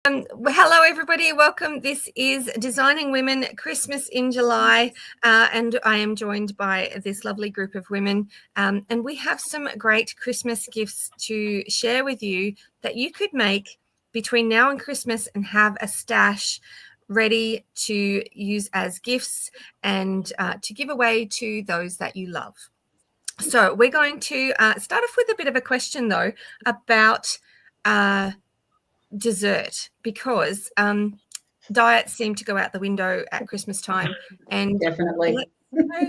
Hello, everybody. Welcome. This is Designing Women Christmas in July, and I am joined by this lovely group of women. And we have some great Christmas gifts to share with you that you could make between now and Christmas and have a stash ready to use as gifts and to give away to those that you love. So we're going to start off with a bit of a question, though, about dessert, because diets seem to go out the window at Christmas time, and Definitely.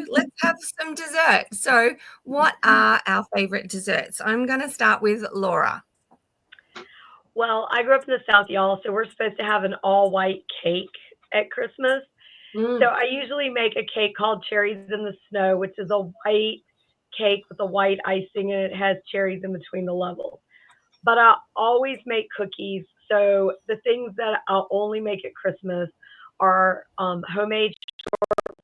let's have some dessert. So what are our favorite desserts? I'm going to start with Laura. Well, I grew up in the South, y'all, so we're supposed to have an all-white cake at Christmas. So I usually make a cake called Cherries in the Snow, which is a white cake with a white icing, and it has cherries in between the levels. But I always make cookies. So the things that I'll only make at Christmas are homemade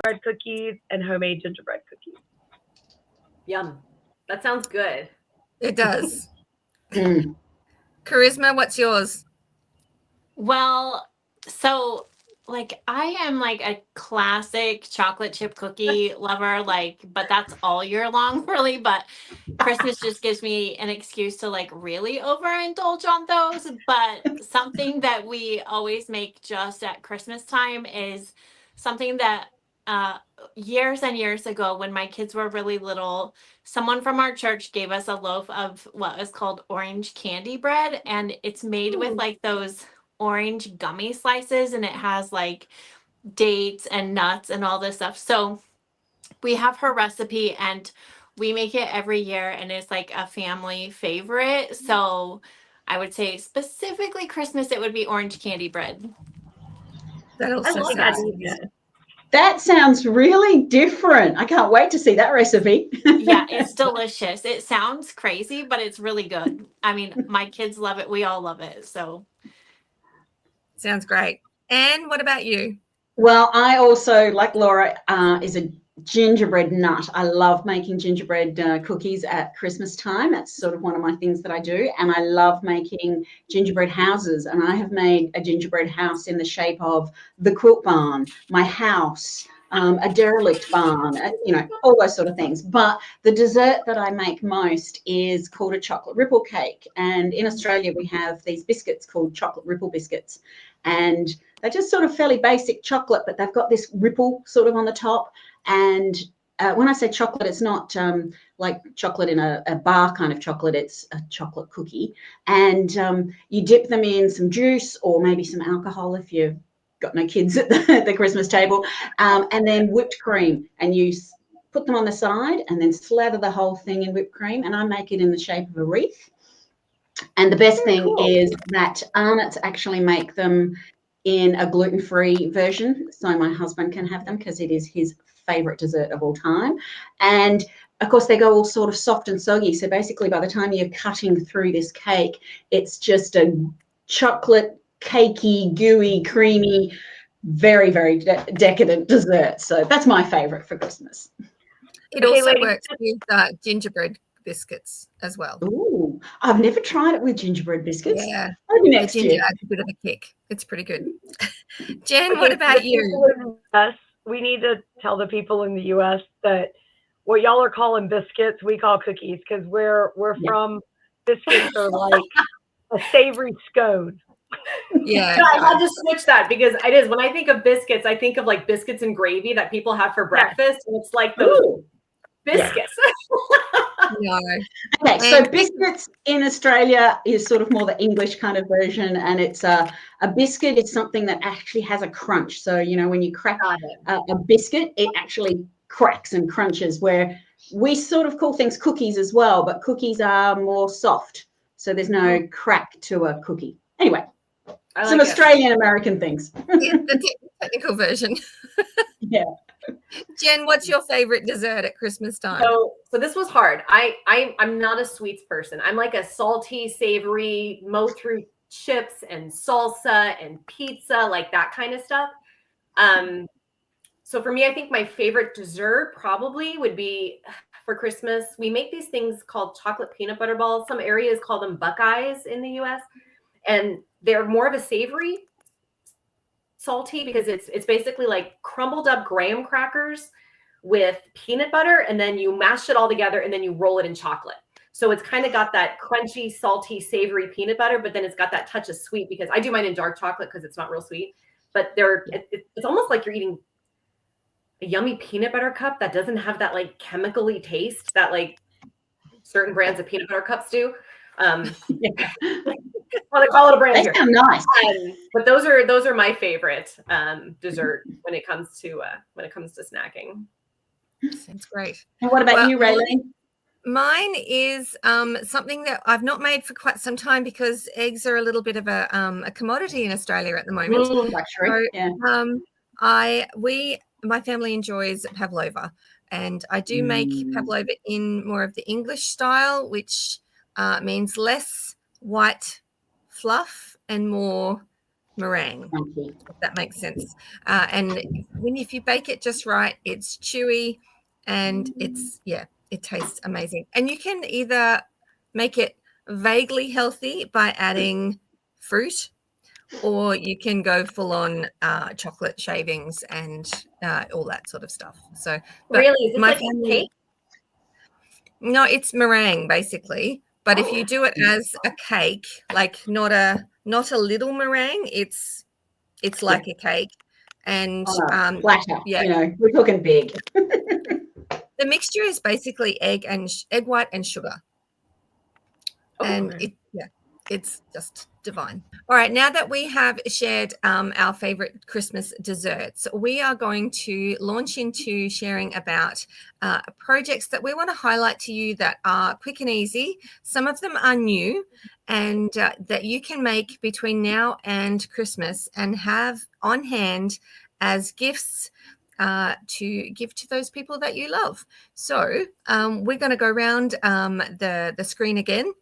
shortbread cookies and homemade gingerbread cookies. Yum. That sounds good. It does. Charisma, what's yours? Well, so I am a classic chocolate chip cookie lover, but that's all year long really. But Christmas just gives me an excuse to really overindulge on those. But something that we always make just at Christmas time is something that years and years ago, when my kids were really little, someone from our church gave us a loaf of what is called orange candy bread, and it's made with those orange gummy slices, and it has dates and nuts and all this stuff. So we have her recipe and we make it every year, and it's a family favorite. So I would say specifically Christmas, it would be orange candy bread. That also love sounds that. That sounds really different. I can't wait to see that recipe. Yeah, it's delicious. It sounds crazy, but it's really good. I mean, my kids love it. We all love it. So sounds great. And what about you? Well, I also, like Laura, is a gingerbread nut. I love making gingerbread cookies at Christmas time. That's sort of one of my things that I do. And I love making gingerbread houses. And I have made a gingerbread house in the shape of the quilt barn, my house, a derelict barn, all those sort of things. But the dessert that I make most is called a chocolate ripple cake. And in Australia, we have these biscuits called chocolate ripple biscuits. And they're just sort of fairly basic chocolate, but they've got this ripple sort of on the top. And when I say chocolate, it's not like chocolate in a bar kind of chocolate. It's a chocolate cookie. And you dip them in some juice or maybe some alcohol if you've got no kids at the Christmas table, and then whipped cream. And you put them on the side and then slather the whole thing in whipped cream. And I make it in the shape of a wreath. And the best thing is that Arnott's actually make them in a gluten-free version, so my husband can have them because it is his favorite dessert of all time. And of course, they go all sort of soft and soggy. So basically, by the time you're cutting through this cake, it's just a chocolate, cakey, gooey, creamy, very, very decadent dessert. So that's my favorite for Christmas. It also works with gingerbread biscuits as well. Ooh, I've never tried it with gingerbread biscuits. Yeah, maybe next year. Adds a bit of a kick. It's pretty good. Jen, what about you? We need to tell the people in the U.S. that what y'all are calling biscuits, we call cookies, because we're from biscuits are like a savory scone. Yeah, I had to switch that because it is when I think of biscuits, I think of biscuits and gravy that people have for breakfast, and it's like those biscuits. No. Okay, so biscuits in Australia is sort of more the English kind of version, and it's a biscuit is something that actually has a crunch. So when you crack a biscuit, it actually cracks and crunches. Where we sort of call things cookies as well, but cookies are more soft, so there's no crack to a cookie. Anyway, some Australian American things. The technical version. Yeah. Jen, what's your favorite dessert at Christmas time? So this was hard. I'm not a sweets person. I'm like a salty, savory, mow through chips and salsa and pizza, like that kind of stuff. So for me, I think my favorite dessert probably would be for Christmas. We make these things called chocolate peanut butter balls. Some areas call them Buckeyes in the U.S. and they're more of a savory salty because it's basically like crumbled up graham crackers with peanut butter, and then you mash it all together and then you roll it in chocolate. So it's kind of got that crunchy, salty, savory peanut butter, but then it's got that touch of sweet because I do mine in dark chocolate because it's not real sweet. But it's almost like you're eating a yummy peanut butter cup that doesn't have that like chemically taste that like certain brands of peanut butter cups do. Well, they call it a brand They here. sound nice. But those are my favorite dessert when it comes to snacking. Sounds great. And what about you, Raylee? Mine is something that I've not made for quite some time because eggs are a little bit of a commodity in Australia at the moment. Luxury. So, my family enjoys pavlova, and I do make pavlova in more of the English style, which means less white fluff and more meringue, if that makes sense. And if you bake it just right, it's chewy and it tastes amazing. And you can either make it vaguely healthy by adding fruit, or you can go full on chocolate shavings and all that sort of stuff. So really, is this like cake? No, it's meringue basically. But if you do it as a cake, like not a little meringue, it's like a cake. And flatter, we're talking big. The mixture is basically egg white and sugar. And it's just divine. All right, now that we have shared our favorite Christmas desserts, we are going to launch into sharing about projects that we want to highlight to you that are quick and easy. Some of them are new and that you can make between now and Christmas and have on hand as gifts to give to those people that you love. So we're going to go around the screen again.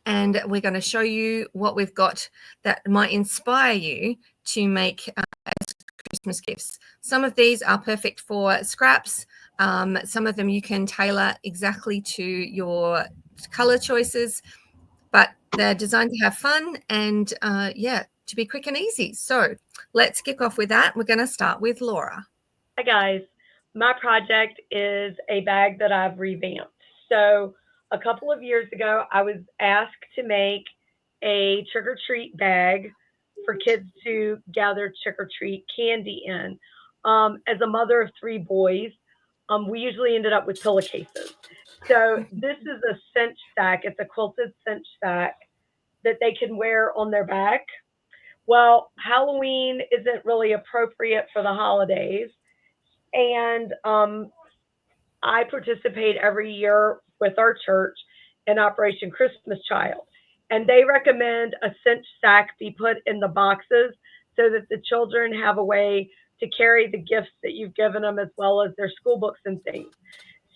And we're going to show you what we've got that might inspire you to make as Christmas gifts. Some of these are perfect for scraps. Some of them you can tailor exactly to your color choices, but they're designed to have fun and to be quick and easy. So let's kick off with that. We're going to start with Laura. Hi guys, my project is a bag that I've revamped. So a couple of years ago, I was asked to make a trick-or-treat bag for kids to gather trick-or-treat candy in. As a mother of 3 boys, we usually ended up with pillowcases. So this is a cinch sack. It's a quilted cinch sack that they can wear on their back. Well, Halloween isn't really appropriate for the holidays. And I participate every year with our church in Operation Christmas Child. And they recommend a cinch sack be put in the boxes so that the children have a way to carry the gifts that you've given them as well as their school books and things.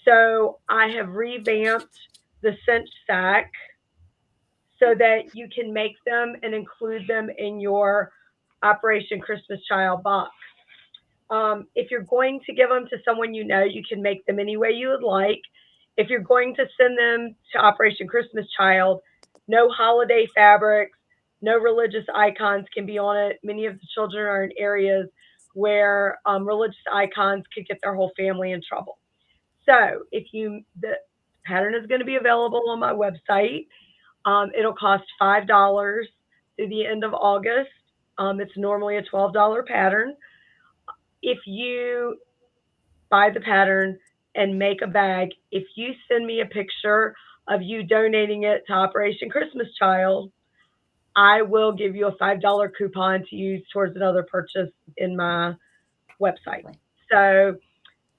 So I have revamped the cinch sack so that you can make them and include them in your Operation Christmas Child box. If you're going to give them to someone you know, you can make them any way you would like. If you're going to send them to Operation Christmas Child, no holiday fabrics, no religious icons can be on it. Many of the children are in areas where religious icons could get their whole family in trouble. So the pattern is going to be available on my website. It'll cost $5 through the end of August. It's normally a $12 pattern. If you buy the pattern and make a bag, if you send me a picture of you donating it to Operation Christmas Child, I will give you a $5 coupon to use towards another purchase in my website. So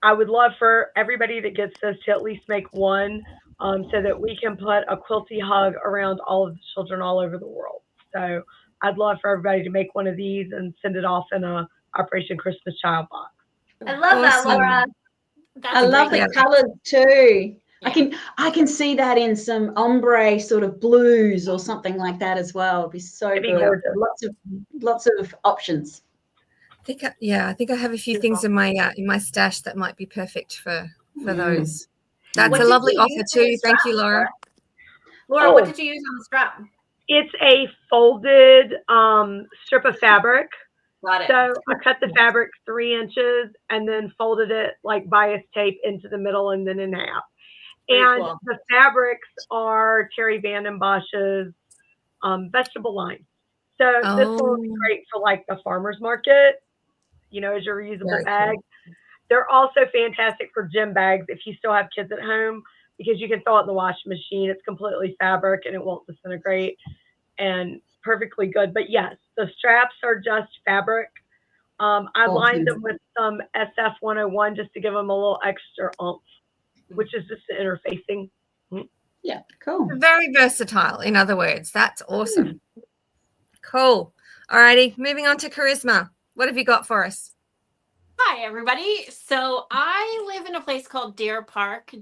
I would love for everybody that gets this to at least make one so that we can put a quilty hug around all of the children all over the world. So I'd love for everybody to make one of these and send it off in a Operation Christmas Child box. I love that, Laura. I love the colors too. Yeah. I can see that in some ombre sort of blues or something like that as well. It'd be so good. Gorgeous. Lots of options. I think I have a few things in my stash that might be perfect for those. That's a lovely offer too. Thank you, Laura. Laura, what did you use on the strap? It's a folded strip of fabric. Got it. So I cut the fabric 3 inches and then folded it like bias tape into the middle and then in half. Very And cool. the fabrics are Terry Van den Bosch's vegetable line. So this will be great for like the farmer's market, you know, as your reusable bag. Cool. They're also fantastic for gym bags if you still have kids at home, because you can throw it in the washing machine. It's completely fabric and it won't disintegrate, and perfectly good. But yes, the straps are just fabric. I lined them with some SF 101 just to give them a little extra oomph, which is just the interfacing. Yeah, cool. Very versatile, in other words. That's awesome. Cool. All righty, moving on to Charisma. What have you got for us? Hi, everybody. So I live in a place called Deer Park,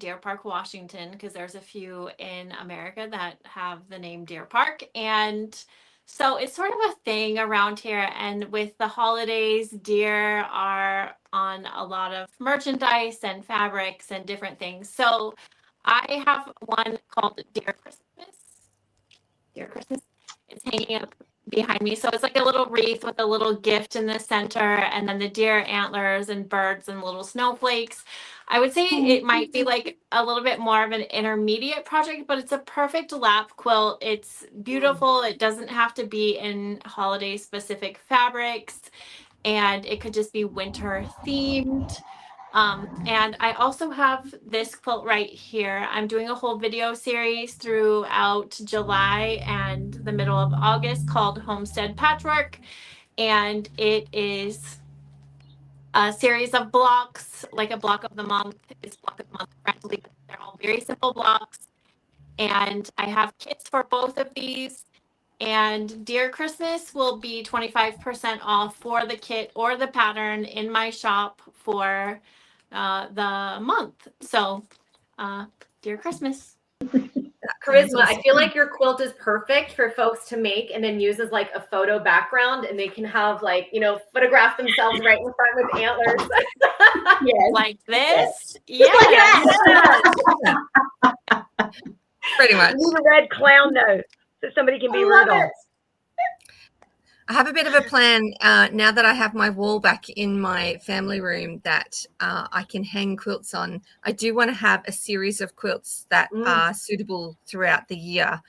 Washington, because there's a few in America that have the name Deer Park. And so it's sort of a thing around here. And with the holidays, deer are on a lot of merchandise and fabrics and different things. So I have one called Deer Christmas. Deer Christmas. It's hanging up behind me. So it's like a little wreath with a little gift in the center, and then the deer antlers and birds and little snowflakes. I would say it might be like a little bit more of an intermediate project, but it's a perfect lap quilt. It's beautiful. It doesn't have to be in holiday specific fabrics, and it could just be winter themed. And I also have this quilt right here. I'm doing a whole video series throughout July and the middle of August called Homestead Patchwork. And it is a series of blocks, like a block of the month. It's block of the month friendly. They're all very simple blocks. And I have kits for both of these. And Dear Christmas will be 25% off for the kit or the pattern in my shop for the month. So, Dear Christmas. Charisma, I feel like your quilt is perfect for folks to make and then use as like a photo background, and they can have like, you know, photograph themselves right in front with antlers. Yes. Like this? Yes. Pretty much. I need a red clown nose so somebody can be Rudolph. I have a bit of a plan now that I have my wall back in my family room that I can hang quilts on. I do want to have a series of quilts that are suitable throughout the year.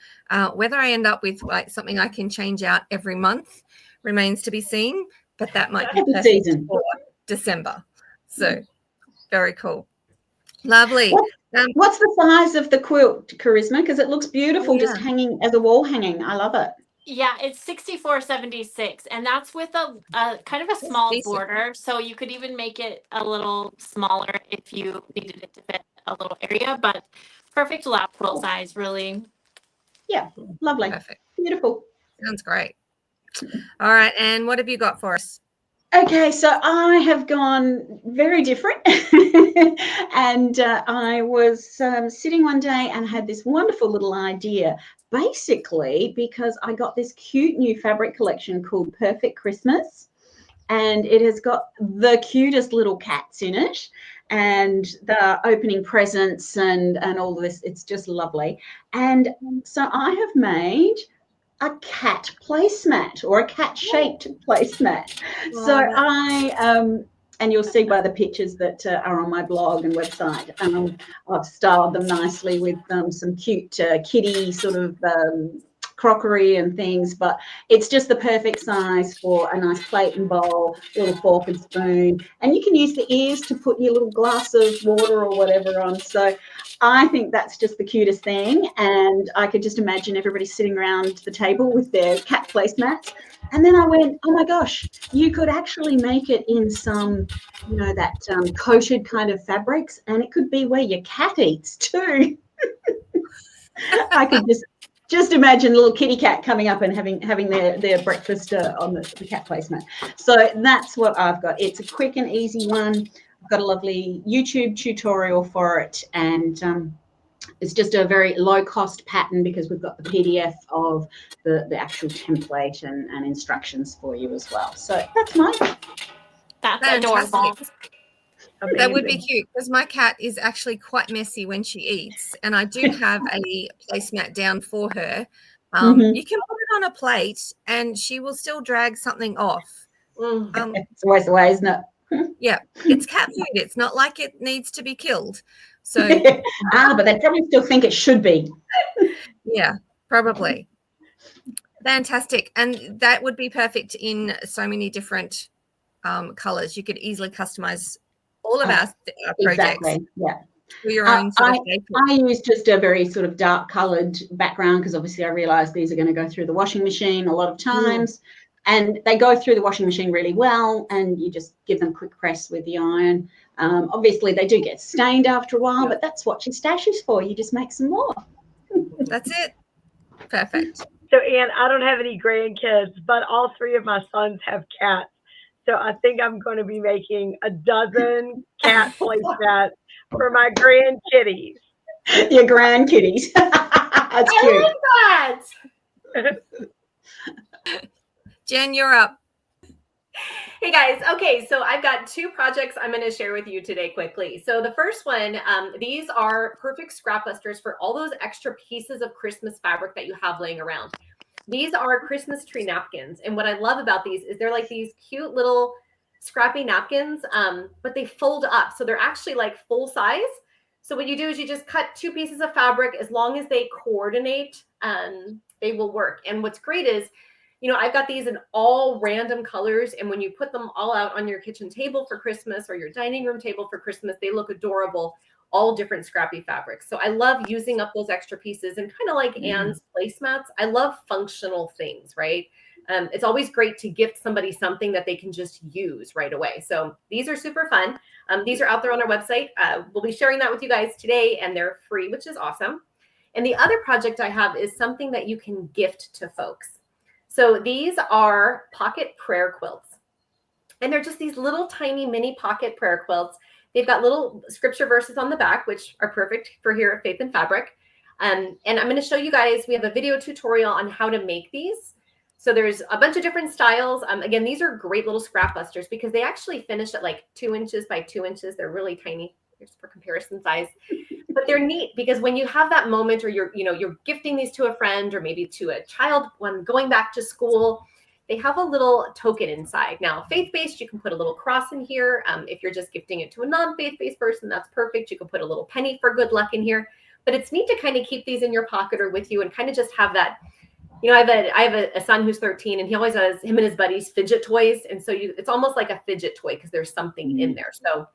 Whether I end up with like something I can change out every month remains to be seen, but that might be perfect for December. So very cool. Lovely. What's the size of the quilt, Charisma? Because it looks beautiful just hanging as a wall hanging. I love it. Yeah, it's 64.76, and that's with a kind of a small border. So you could even make it a little smaller if you needed it to fit a little area, but perfect lap quilt size, really. Yeah, lovely. Perfect. Beautiful. Sounds great. All right, and what have you got for us? Okay, so I have gone very different. And I was sitting one day and had this wonderful little idea, basically because I got this cute new fabric collection called Perfect Christmas, and it has got the cutest little cats in it, and the opening presents and all this. It's just lovely. And so I have made a cat placemat, or a cat-shaped placemat. So and you'll see by the pictures that are on my blog and website, I've styled them nicely with some cute kitty sort of crockery and things, but it's just the perfect size for a nice plate and bowl, little fork and spoon, and you can use the ears to put your little glass of water or whatever on. So I think that's just the cutest thing, and I could just imagine everybody sitting around the table with their cat placemats. And then I went, oh my gosh, you could actually make it in some, you know, that coated kind of fabrics, and it could be where your cat eats too. I could just imagine a little kitty cat coming up and having their breakfast on the cat placemat. So that's what I've got. It's a quick and easy one. I've got a lovely YouTube tutorial for it, and it's just a very low cost pattern because we've got the PDF of the actual template and instructions for you as well. So that's mine. That's adorable. That would be cute because my cat is actually quite messy when she eats, and I do have a placemat down for her, You can put it on a plate and she will still drag something off. It's always the way, isn't it? Yeah, it's cat food. It's not like it needs to be killed. So but they probably still think it should be. yeah, probably. Fantastic. And that would be perfect in so many different colors. You could easily customize all of our projects. Exactly. Yeah. For your own sort of I use just a very sort of dark coloured background because obviously I realise these are going to go through the washing machine a lot of times, and they go through the washing machine really well, and you just give them quick press with the iron. Obviously they do get stained after a while, but that's what your stash is for. You just make some more. That's it. Perfect. So, Anne, I don't have any grandkids, but all 3 of my sons have cats. So I think I'm going to be making a dozen cat placemats for my grandkitties. Your grandkitties. That's cute. I like that. Jen, you're up. Hey guys, okay, so I've got 2 projects I'm going to share with you today quickly. So the first one, these are perfect scrap busters for all those extra pieces of Christmas fabric that you have laying around. These are Christmas tree napkins, and what I love about these is they're like these cute little scrappy napkins, but they fold up, so they're actually like full size. So what you do is you just cut 2 pieces of fabric. As long as they coordinate, they will work. And what's great is, you know, I've got these in all random colors, and when you put them all out on your kitchen table for Christmas or your dining room table for Christmas, they look adorable, all different scrappy fabrics. So I love using up those extra pieces, and kind of like Anne's placemats, I love functional things, right? It's always great to gift somebody something that they can just use right away. So these are super fun. These are out there on our website. We'll be sharing that with you guys today, and they're free, which is awesome. And the other project I have is something that you can gift to folks. So these are pocket prayer quilts, and they're just these little tiny mini pocket prayer quilts. They've got little scripture verses on the back, which are perfect for here at Faith and Fabric. And I'm going to show you guys, we have a video tutorial on how to make these. So there's a bunch of different styles. Again, these are great little scrap busters because they actually finish at like 2 inches by 2 inches. They're really tiny. Here's for comparison size. But they're neat because when you have that moment, or you're gifting these to a friend or maybe to a child when going back to school, they have a little token inside. Now, faith-based, you can put a little cross in here. If you're just gifting it to a non-faith-based person, that's perfect. You can put a little penny for good luck in here. But it's neat to kind of keep these in your pocket or with you and kind of just have that. You know, I have a son who's 13, and he always has him and his buddies fidget toys. And so it's almost like a fidget toy because there's something in there. So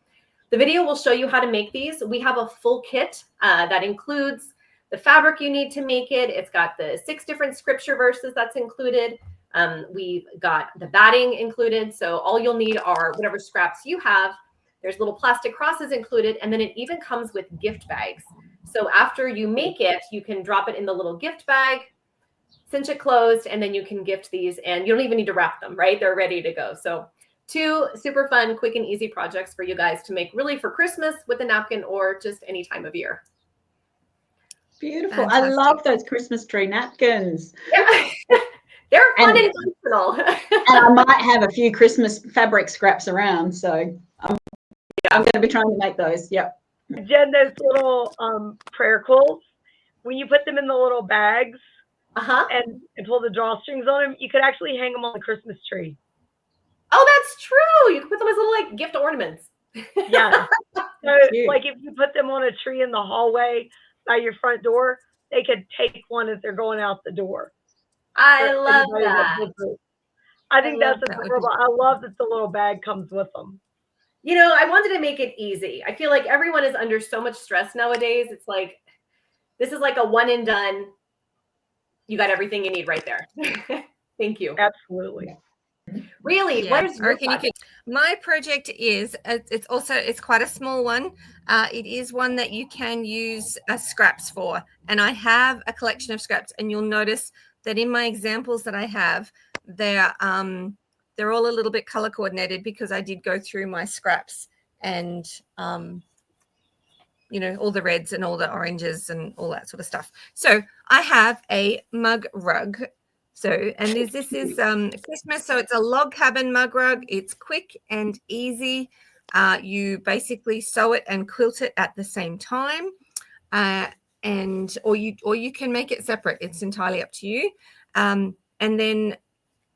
the video will show you how to make these. We have a full kit that includes the fabric you need to make it. It's got the 6 different scripture verses that's included. We've got the batting included. So all you'll need are whatever scraps you have. There's little plastic crosses included. And then it even comes with gift bags. So after you make it, you can drop it in the little gift bag, cinch it closed, and then you can gift these, and you don't even need to wrap them, right? They're ready to go. So 2 super fun, quick and easy projects for you guys to make really for Christmas with a napkin or just any time of year. Beautiful. Fantastic. I love those Christmas tree napkins. Yeah. They're fun and functional. And I might have a few Christmas fabric scraps around, so I'm going to be trying to make those. Yep. Jen, those little prayer quilts, when you put them in the little bags and pull the drawstrings on them, you could actually hang them on the Christmas tree. Oh, that's true. You can put them as little like gift ornaments. Yeah. So, like if you put them on a tree in the hallway by your front door, they could take one as they're going out the door. I love that. I think that's adorable. I love that the little bag comes with them. You know, I wanted to make it easy. I feel like everyone is under so much stress nowadays. It's like, this is like a one and done. You got everything you need right there. Thank you. Absolutely. Really? Yeah. What is your project? My project is, it's quite a small one. It is one that you can use scraps for. And I have a collection of scraps, and you'll notice that in my examples that I have, they're all a little bit color coordinated because I did go through my scraps and, you know, all the reds and all the oranges and all that sort of stuff. So I have a mug rug. So, and this is Christmas. So it's a log cabin mug rug. It's quick and easy. You basically sew it and quilt it at the same time. and or you can make it separate. It's entirely up to you. And then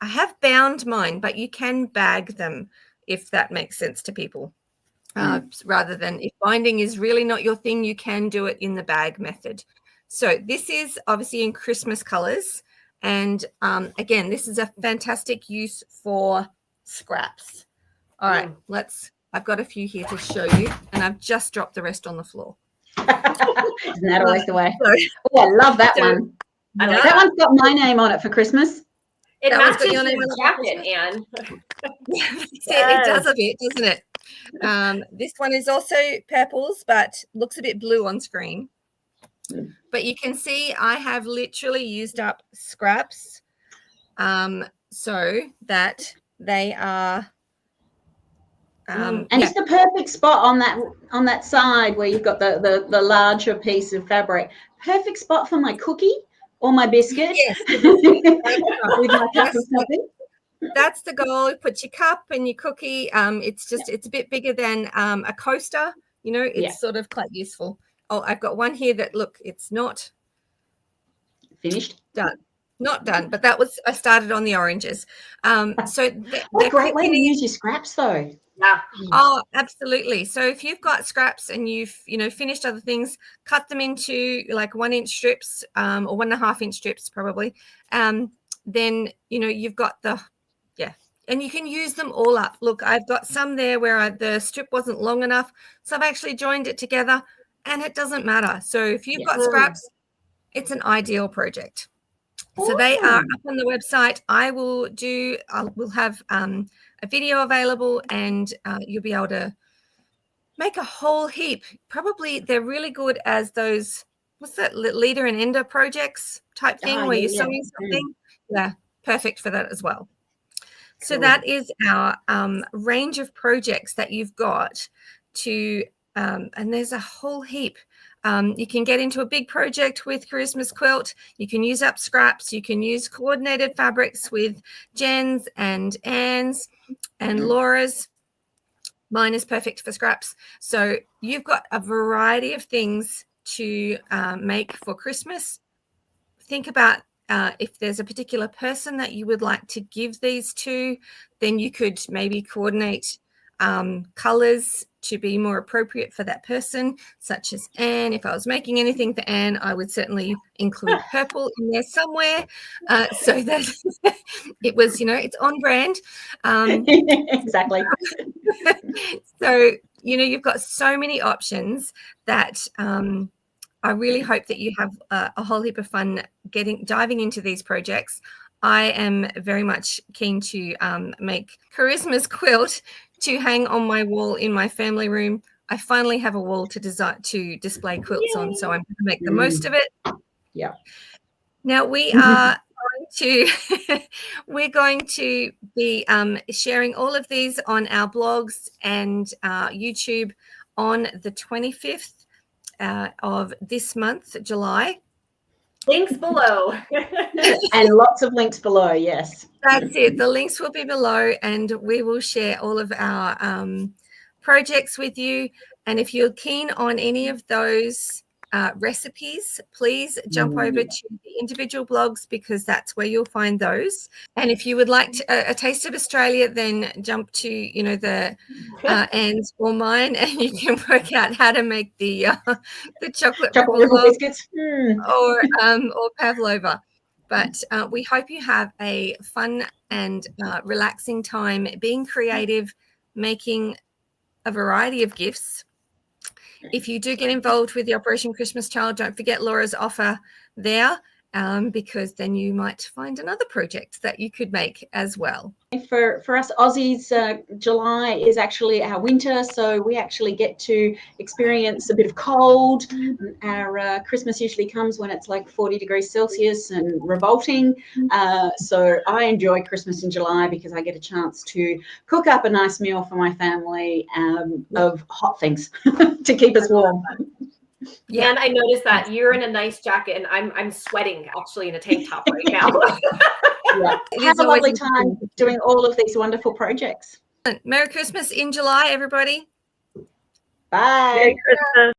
I have bound mine, but you can bag them if that makes sense to people. Rather than, if binding is really not your thing, you can do it in the bag method. So this is obviously in Christmas colors. And again, this is a fantastic use for scraps. All right, I've got a few here to show you, and I've just dropped the rest on the floor. Isn't that always the way? Oh, I love that one. That one's got my name on it for Christmas. It That one's got matches your name your on jacket, Anne. It does a bit, doesn't it? This one is also purples, but looks a bit blue on screen. But you can see I have literally used up scraps so that they are and it's the perfect spot on that side where you've got the larger piece of fabric. Perfect spot for my cookie or my biscuit. Yes. With my cup of coffee. That's the goal. Put your cup and your cookie. It's a bit bigger than a coaster. You know, it's sort of quite useful. Oh, I've got one here that, look, it's not finished. Done. Not done, but I started on the oranges. So what a great way to use your scraps, though. Yeah. Oh, absolutely. So if you've got scraps and you've finished other things, cut them into like 1 inch strips or 1.5 inch strips probably. Then you've got and you can use them all up. Look, I've got some there where the strip wasn't long enough, so I've actually joined it together, and it doesn't matter. So if you've got scraps, it's an ideal project. So they are up on the website. We'll have a video available, and you'll be able to make a whole heap. Probably they're really good as those, what's that, leader and ender projects type thing where you're sewing something. Yeah, perfect for that as well. So that is our range of projects that you've got to, and there's a whole heap. You can get into a big project with Christmas Quilt. You can use up scraps. You can use coordinated fabrics with Jen's and Anne's and Laura's. Mine is perfect for scraps. So you've got a variety of things to make for Christmas. Think about if there's a particular person that you would like to give these to, then you could maybe coordinate colors to be more appropriate for that person, such as Anne. If I was making anything for Anne, I would certainly include purple in there somewhere so that it was, it's on brand. Exactly. So, you've got so many options that I really hope that you have a whole heap of fun diving into these projects. I am very much keen to make Christmas quilt to hang on my wall in my family room. I finally have a wall to display quilts on, so I'm going to make the most of it. Yeah. Now we're going to be sharing all of these on our blogs and YouTube on the 25th of this month, July. Links below. And lots of links below, yes. That's it. The links will be below, and we will share all of our projects with you. And if you're keen on any of those recipes, please jump over to the individual blogs, because that's where you'll find those. And if you would like a taste of Australia, then jump to the Anne's or mine, and you can work out how to make the chocolate ripple biscuits or pavlova. But we hope you have a fun and relaxing time being creative, making a variety of gifts. If you do get involved with the Operation Christmas Child, don't forget Laura's offer there, because then you might find another project that you could make as well. For us Aussies, July is actually our winter, so we actually get to experience a bit of cold. Our Christmas usually comes when it's like 40 degrees Celsius and revolting. So I enjoy Christmas in July because I get a chance to cook up a nice meal for my family of hot things to keep us warm. Yeah, and I noticed that you're in a nice jacket, and I'm sweating actually in a tank top right now. Yeah. Have a lovely time doing all of these wonderful projects. Merry Christmas in July, everybody. Bye. Merry Christmas.